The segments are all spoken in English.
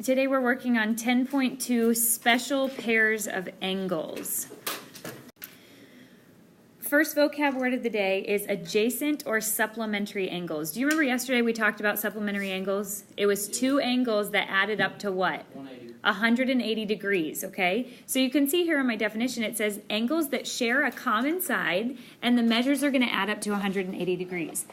Today we're working on 10.2 special pairs of angles. First vocab word of the day is adjacent or supplementary angles. Do you remember yesterday we talked about supplementary angles? It was two angles that added up to what? 180 degrees, okay? So you can see here in my definition it says angles that share a common side and the measures are going to add up to 180 degrees.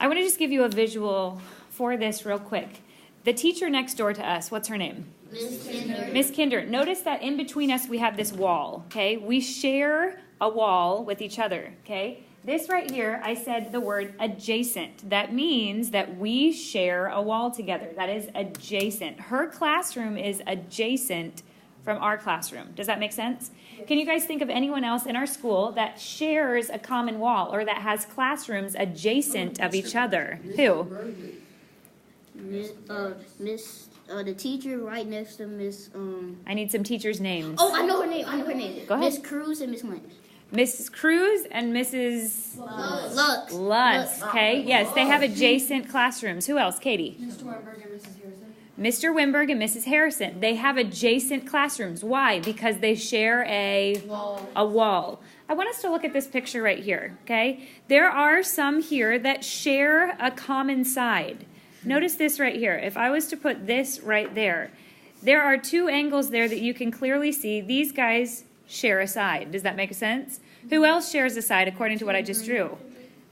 I want to just give you a visual for this real quick. The teacher next door to us, what's her name? Miss Kinder. Miss Kinder. Notice that in between us we have this wall, okay? We share a wall with each other, okay? This right here, I said the word adjacent. That means that we share a wall together. That is adjacent. Her classroom is adjacent from our classroom. Does that make sense? Can you guys think of anyone else in our school that shares a common wall or that has classrooms adjacent of each other? Who? The teacher right next to Miss. I need some teachers' names. Oh, I know her name. Go ahead. Miss Cruz and Miss Lynch. Mrs. Cruz and Mrs. Lux. Okay, yes, they have adjacent classrooms. Who else? Katie? Mr. Wimberg and Mrs. Harrison. Mr. Wimberg and Mrs. Harrison. They have adjacent classrooms. Why? Because they share a wall. I want us to look at this picture right here, okay? There are some here that share a common side. Notice this right here. If I was to put this right there, there are two angles there that you can clearly see. These guys share a side. Does that make sense? Who else shares a side according to what I just drew?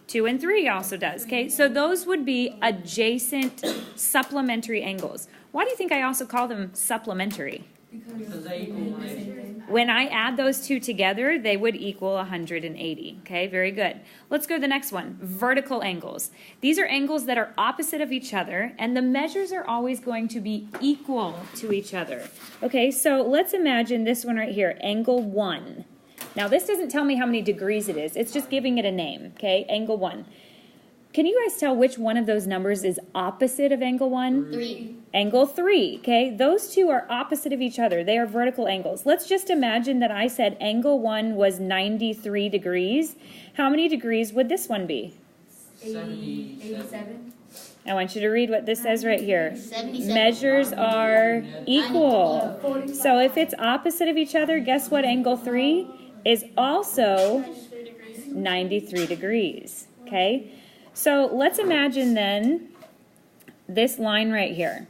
2 and 3 also does. Okay, so those would be adjacent supplementary angles. Why do you think I also call them supplementary? Because they equal the same thing. When I add those two together, they would equal 180. Okay, very good. Let's go to the next one, vertical angles. These are angles that are opposite of each other, and the measures are always going to be equal to each other. Okay, so let's imagine this one right here, angle 1. Now, this doesn't tell me how many degrees it is. It's just giving it a name, okay, angle 1. Can you guys tell which one of those numbers is opposite of angle 1? 3. Angle 3, okay? Those two are opposite of each other. They are vertical angles. Let's just imagine that I said angle 1 was 93 degrees. How many degrees would this one be? 87. I want you to read what this says right here. 77. Measures are equal. So if it's opposite of each other, guess what angle 3 is also 93 degrees, okay? So let's imagine then this line right here.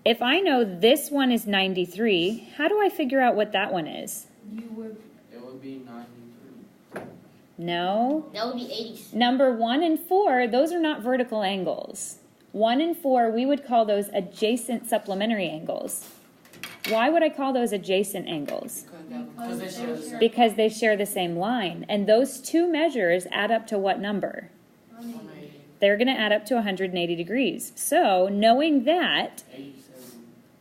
If I know this one is 93, how do I figure out what that one is? It would be 93. No. That would be 80. Number 1 and 4, those are not vertical angles. 1 and 4, we would call those adjacent supplementary angles. Why would I call those adjacent angles? Because they share the same line. And those two measures add up to what number? They're going to add up to 180 degrees. So, knowing that,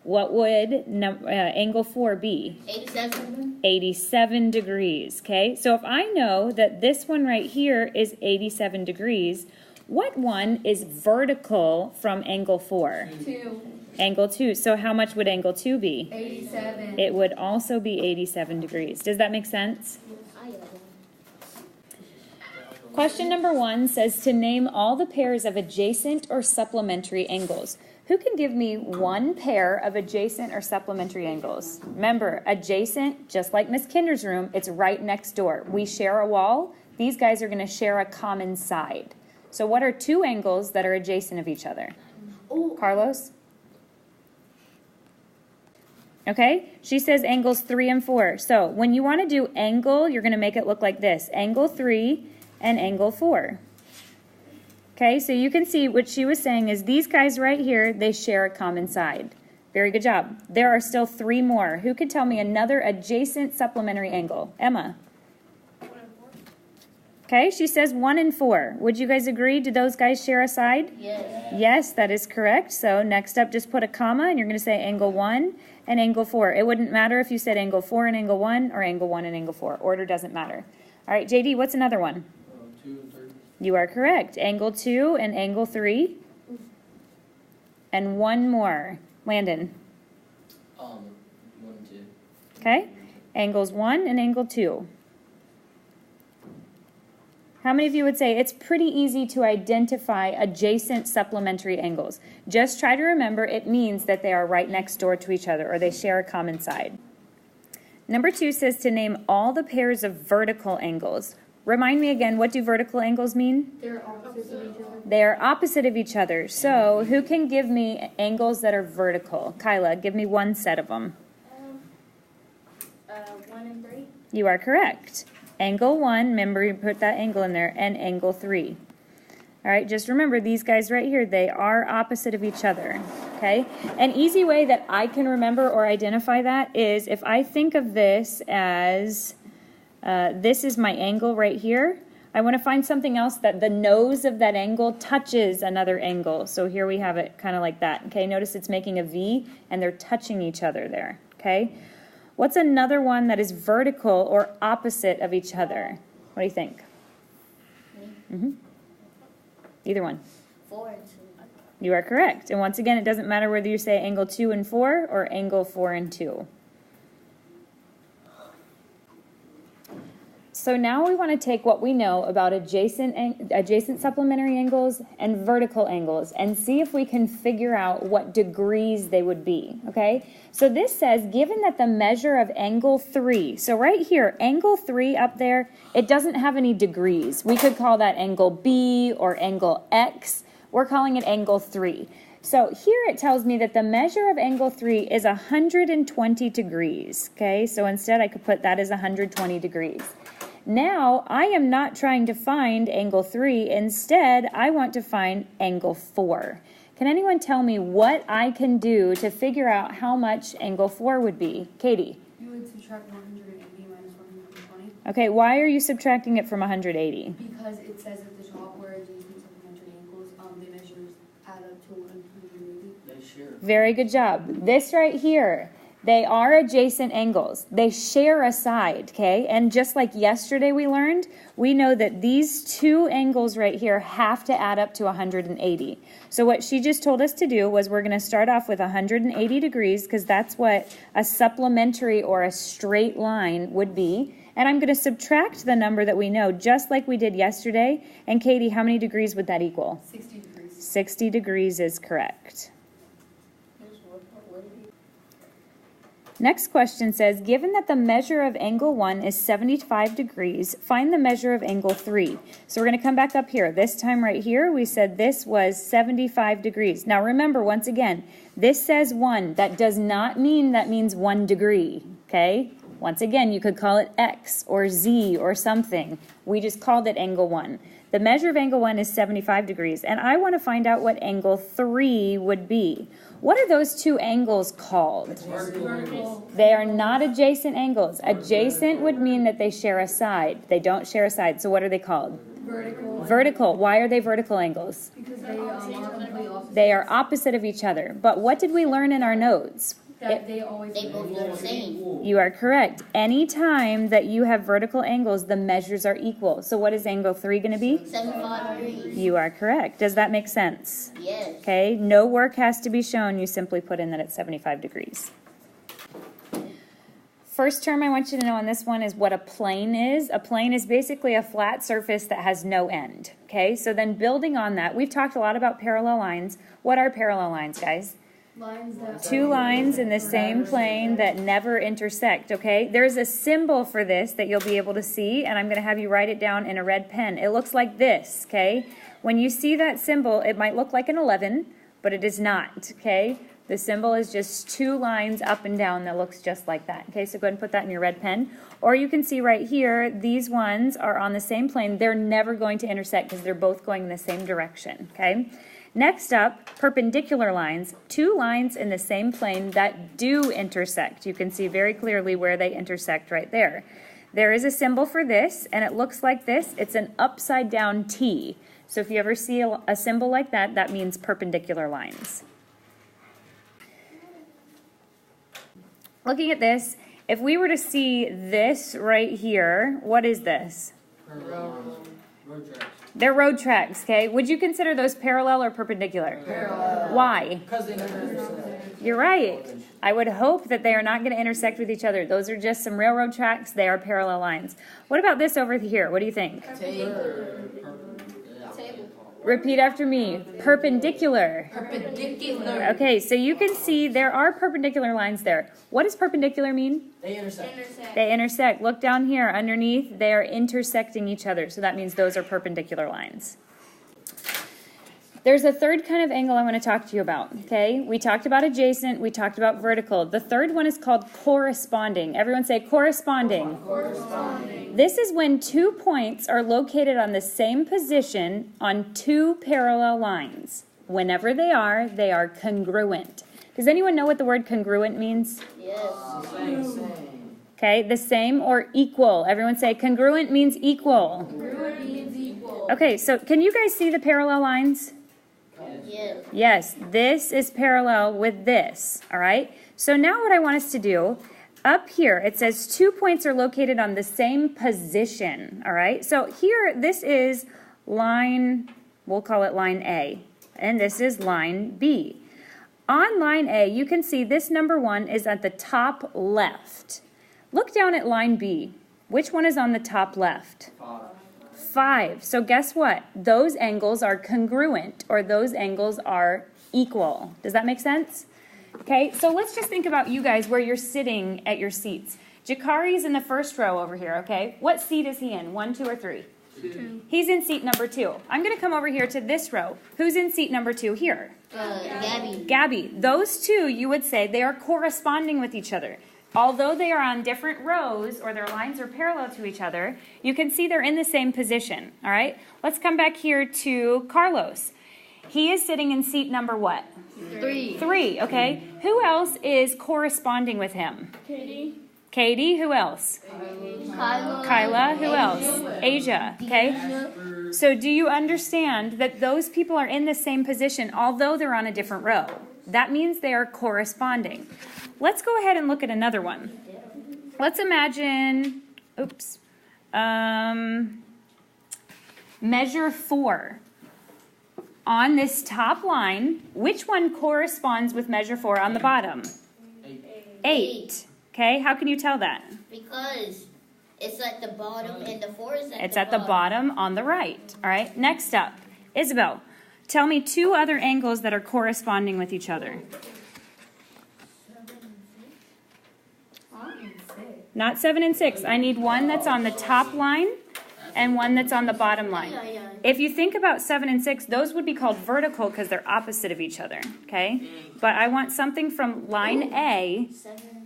what would angle 4 be? 87. 87 degrees, okay? So if I know that this one right here is 87 degrees, what one is vertical from angle 4? 2. Angle 2. So how much would angle 2 be? 87. It would also be 87 degrees. Does that make sense? Question number 1 says to name all the pairs of adjacent or supplementary angles. Who can give me one pair of adjacent or supplementary angles? Remember, adjacent, just like Miss Kinder's room, it's right next door. We share a wall. These guys are going to share a common side. So what are two angles that are adjacent of each other? Carlos? Okay, she says angles 3 and 4. So when you want to do angle, you're going to make it look like this. Angle 3 and angle 4. Okay, so you can see what she was saying is these guys right here, they share a common side. Very good job. There are still 3 more. Who could tell me another adjacent supplementary angle? Emma. 1 and 4. Okay, she says 1 and 4. Would you guys agree? Do those guys share a side? Yes. Yes, that is correct. So next up, just put a comma, and you're going to say angle 1 and angle 4. It wouldn't matter if you said angle 4 and angle 1 or angle 1 and angle 4. Order doesn't matter. All right, JD, what's another one? 2 and 3. You are correct. Angle 2 and angle 3. And one more. Landon. 1 and 2. Okay? Angles 1 and angle 2. How many of you would say it's pretty easy to identify adjacent supplementary angles? Just try to remember it means that they are right next door to each other or they share a common side. Number 2 says to name all the pairs of vertical angles. Remind me again, what do vertical angles mean? They're opposites of each other. They are opposite of each other. So who can give me angles that are vertical? Kyla, give me one set of them. 1 and 3. You are correct. Angle 1, remember you put that angle in there, and angle 3. All right, just remember these guys right here, they are opposite of each other, okay? An easy way that I can remember or identify that is if I think of this as, this is my angle right here, I want to find something else that the nose of that angle touches another angle. So here we have it kind of like that, okay? Notice it's making a V and they're touching each other there, okay? What's another one that is vertical or opposite of each other? What do you think? Me? Either one. 4 and 2. You are correct. And once again, it doesn't matter whether you say angle 2 and 4 or angle 4 and 2. So now we want to take what we know about adjacent supplementary angles and vertical angles and see if we can figure out what degrees they would be, okay? So this says, given that the measure of angle 3, so right here, angle 3 up there, it doesn't have any degrees. We could call that angle B or angle X. We're calling it angle 3. So here it tells me that the measure of angle 3 is 120 degrees, okay? So instead I could put that as 120 degrees. Now, I am not trying to find angle 3. Instead, I want to find angle 4. Can anyone tell me what I can do to figure out how much angle 4 would be? Katie? You would subtract 180 minus 120. Okay, why are you subtracting it from 180? Because it says at the top where adjacent supplementary angles, the measures add up to 180. They share. Very good job. This right here, they are adjacent angles. They share a side, okay? And just like yesterday we learned, we know that these two angles right here have to add up to 180. So what she just told us to do was we're going to start off with 180 degrees because that's what a supplementary or a straight line would be. And I'm going to subtract the number that we know just like we did yesterday. And Katie, how many degrees would that equal? 60 degrees. 60 degrees is correct. Next question says, given that the measure of angle 1 is 75 degrees, find the measure of angle 3. So we're going to come back up here. This time right here, we said this was 75 degrees. Now remember, once again, this says 1. That does not mean that means 1 degree, okay? Once again, you could call it X or Z or something. We just called it angle 1. The measure of angle 1 is 75 degrees, and I want to find out what angle 3 would be. What are those two angles called? Vertical. They are not adjacent angles. Adjacent would mean that they share a side. They don't share a side, so what are they called? Vertical. Vertical. Why are they vertical angles? Because they are completely opposite. They are opposite of each other. But what did we learn in our notes? That they always They both do the same. You are correct. Anytime that you have vertical angles, the measures are equal. So what is angle 3 going to be? 75 degrees. You are correct. Does that make sense? Yes. Okay, no work has to be shown. You simply put in that it's 75 degrees. First term I want you to know on this one is what a plane is. A plane is basically a flat surface that has no end. Okay, so then building on that, we've talked a lot about parallel lines. What are parallel lines, guys? lines that Two lines in the same plane that never intersect, okay? There's a symbol for this that you'll be able to see, and I'm going to have you write it down in a red pen. It looks like this, okay? When you see that symbol, it might look like an 11, but it is not, okay? The symbol is just two lines up and down that looks just like that, okay? So go ahead and put that in your red pen. Or you can see right here, these ones are on the same plane. They're never going to intersect because they're both going in the same direction, okay? Next up, perpendicular lines, two lines in the same plane that do intersect. You can see very clearly where they intersect right there. There is a symbol for this, and it looks like this. It's an upside down T. So if you ever see a symbol like that, that means perpendicular lines. Looking at this, if we were to see this right here, what is this? Road tracks. They're road tracks, okay? Would you consider those parallel or perpendicular? Parallel. Why? Because they never intersect. You're right. I would hope that they are not going to intersect with each other. Those are just some railroad tracks. They are parallel lines. What about this over here? What do you think? Table. Repeat after me. Perpendicular. Perpendicular. Okay, so you can see there are perpendicular lines there. What does perpendicular mean? They intersect. They intersect. Look down here underneath. They are intersecting each other. So that means those are perpendicular lines. There's a third kind of angle I want to talk to you about, okay? We talked about adjacent. We talked about vertical. The third one is called corresponding. Everyone say corresponding. Corresponding. This is when 2 points are located on the same position on 2 parallel lines. Whenever they are congruent. Does anyone know what the word congruent means? Yes. Same. Okay, the same or equal. Everyone say congruent means equal. Congruent means equal. Okay, so can you guys see the parallel lines? Yes. Yes, this is parallel with this, all right? So now what I want us to do, up here, it says 2 points are located on the same position, all right? So here, this is line, we'll call it line A, and this is line B. On line A, you can see this number 1 is at the top left. Look down at line B. Which one is on the top left? 5. So guess what? Those angles are congruent, or those angles are equal. Does that make sense? Okay, so let's just think about you guys where you're sitting at your seats. Jakari's in the first row over here, okay? What seat is he in? 1, 2, or 3? 2. He's in seat number 2. I'm going to come over here to this row. Who's in seat number 2 here? Gabby. Gabby. Those two, you would say, they are corresponding with each other. Although they are on different rows, or their lines are parallel to each other, you can see they're in the same position, all right? Let's come back here to Carlos. He is sitting in seat number what? 3. 3, okay? Who else is corresponding with him? Katie, who else? Kyla, who else? Asia, okay? So do you understand that those people are in the same position, although they're on a different row? That means they are corresponding. Let's go ahead and look at another one. Let's imagine, measure 4. On this top line, which one corresponds with measure 4 on the bottom? 8. Okay, how can you tell that? Because it's at the bottom and the 4 is at It's the at the bottom on the right. All right, next up, Isabel, tell me 2 other angles that are corresponding with each other. Not 7 and 6. I need one that's on the top line and one that's on the bottom line. If you think about 7 and 6, those would be called vertical because they're opposite of each other, okay? But I want something from line A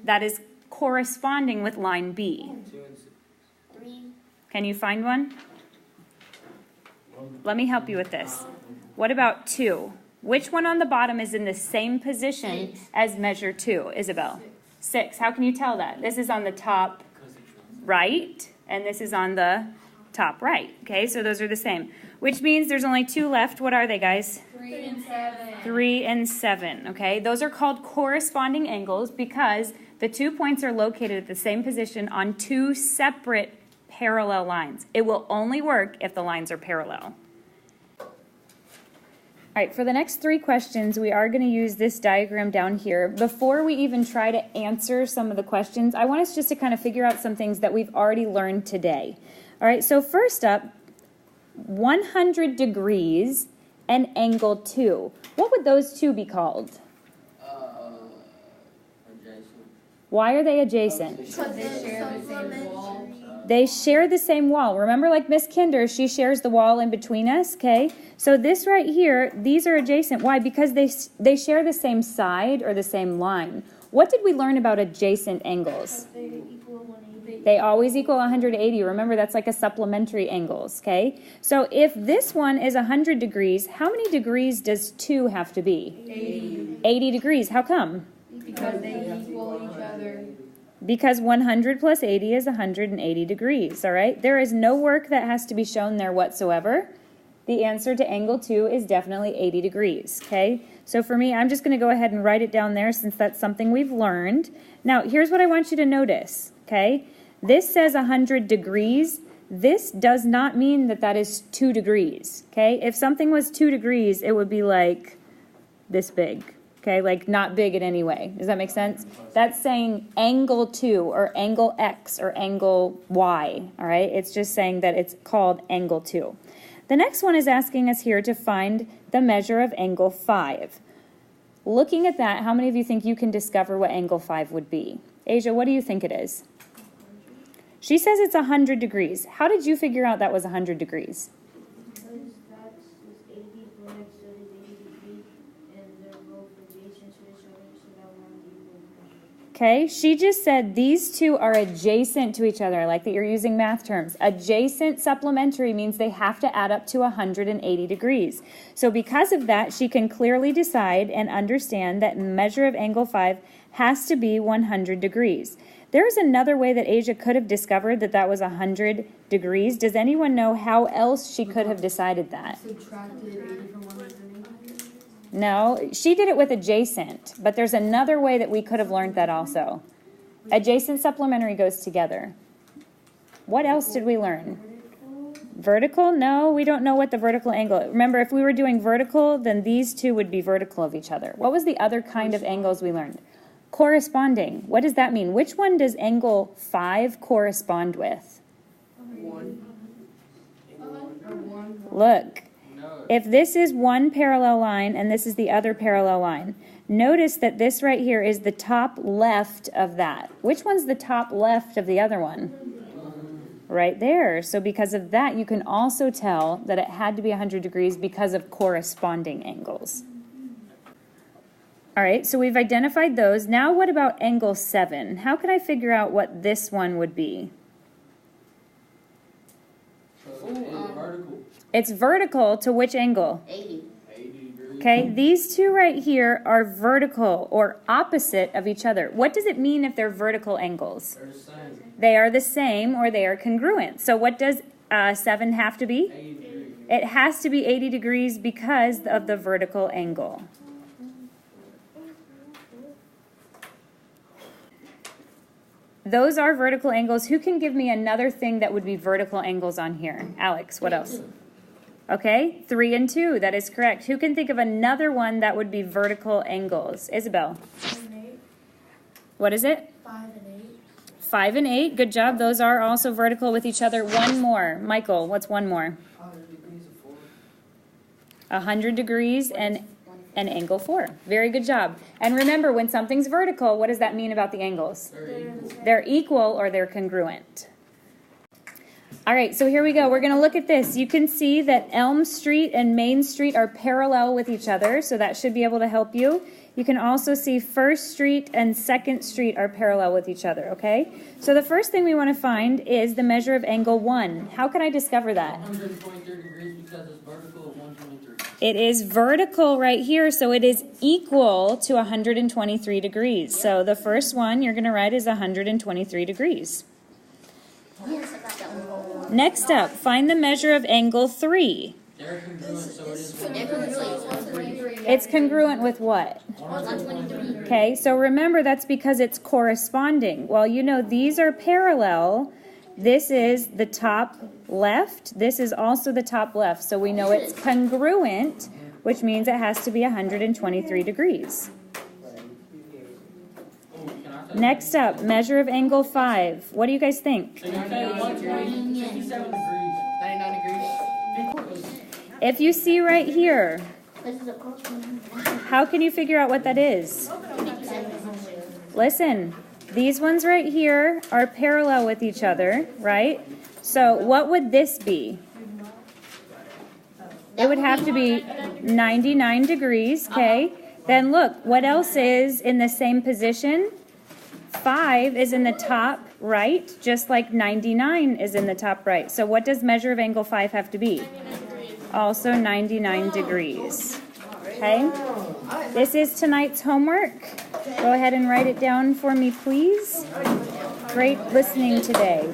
that is corresponding with line B. 2 and 6. 3. Can you find one? Let me help you with this. What about 2? Which one on the bottom is in the same position as measure 2, Isabel? 6. How can you tell that? This is on the top right, and this is on the top right. Okay, so those are the same. Which means there's only 2 left. What are they, guys? 3 and 7. 3 and 7. Okay, those are called corresponding angles because the 2 points are located at the same position on 2 separate parallel lines. It will only work if the lines are parallel. All right, for the next 3 questions, we are going to use this diagram down here. Before we even try to answer some of the questions, I want us just to kind of figure out some things that we've already learned today. All right, so first up, 100 degrees and angle 2. What would those 2 be called? Adjacent. Why are they adjacent? Because they share the same wall. They share the same wall. Remember, like Miss Kinder, she shares the wall in between us, okay? So this right here, these are adjacent. Why? Because they share the same side or the same line. What did we learn about adjacent angles? They equal 180. They always equal 180. Remember, that's like a supplementary angles, okay? So if this one is 100 degrees, how many degrees does 2 have to be? 80. 80 degrees. How come? Because they equal each other. Because 100 plus 80 is 180 degrees, all right? There is no work that has to be shown there whatsoever. The answer to angle 2 is definitely 80 degrees, okay? So for me, I'm just going to go ahead and write it down there since that's something we've learned. Now, here's what I want you to notice, okay? This says 100 degrees. this does not mean that that is 2 degrees, okay? If something was 2 degrees, it would be like this big, okay? Like not big in any way. Does that make sense? That's saying angle 2 or angle X or angle Y, all right? It's just saying that it's called angle 2. The next one is asking us here to find the measure of angle 5. Looking at that, how many of you think you can discover what angle 5 would be? Asia, what do you think it is? She says it's 100 degrees. How did you figure out that was 100 degrees? Because that's 80 for next to is 80 degrees, and they're both adjacent to each other, so that one would be 100. Okay, she just said these two are adjacent to each other. I like that you're using math terms. Adjacent supplementary means they have to add up to 180 degrees. So because of that, she can clearly decide and understand that measure of angle 5 has to be 100 degrees. There's another way that Asia could have discovered that that was 100 degrees. Does anyone know how else she could have decided that? Subtracted 80 from 180. No, she did it with adjacent, but there's another way that we could have learned that also. Adjacent supplementary goes together. What else did we learn? Vertical? No, we don't know what the vertical angle. Remember, if we were doing vertical, then these two would be vertical of each other. What was the other kind of angles we learned? Corresponding. What does that mean? Which one does angle 5 correspond with? 1. Look, No. if this is one parallel line and this is the other parallel line, notice that this right here is the top left of that. Which one's the top left of the other one? Right there. So because of that, you can also tell that it had to be 100 degrees because of corresponding angles. All right, so we've identified those. Now what about angle 7? How can I figure out what this one would be? So it's vertical. It's vertical to which angle? 80. 80 degrees. Okay, these two right here are vertical or opposite of each other. What does it mean if they're vertical angles? They're the same. They are the same or they are congruent. So what does 7 have to be? 80 degrees. It has to be 80 degrees because of the vertical angle. Those are vertical angles. Who can give me another thing that would be vertical angles on here? Alex, what else? Okay, 3 and 2, that is correct. Who can think of another one that would be vertical angles? Isabel. 5 and 8. What is it? 5 and 8. 5 and 8, good job. Those are also vertical with each other. One more. Michael, what's one more? 100 degrees of 4. 100 degrees and an angle 4. Very good job. And remember, when something's vertical, what does that mean about the angles? They're equal. They're equal or they're congruent. All right, so here we go. We're going to look at this. You can see that Elm Street and Main Street are parallel with each other, so that should be able to help you. You can also see First Street and Second Street are parallel with each other, okay? So the first thing we want to find is the measure of angle 1. How can I discover that? 123 degrees because it's vertical at 123. It is vertical right here, so it is equal to 123 degrees. So the first one you're going to write is 123 degrees. Yes, I got that one. Next up, find the measure of angle 3. They're congruent, so it is They're congruent. It's congruent with what? 123. Okay, so remember that's because it's corresponding. Well, you know, these are parallel. This is the top left. This is also the top left. So we know it's congruent, which means it has to be 123 degrees. Next up, measure of angle 5. What do you guys think? So you're saying 120, 67 degrees, 99 degrees. If you see right here, This is a close one. how can you figure out what that is? Listen, these ones right here are parallel with each other, right? So what would this be? It would have to be 99 degrees, okay? Then look, what else is in the same position? 5 is in the top right, just like 99 is in the top right. So what does measure of angle 5 have to be? Also 99 degrees. Okay? This is tonight's homework. Go ahead and write it down for me, please. Great listening today.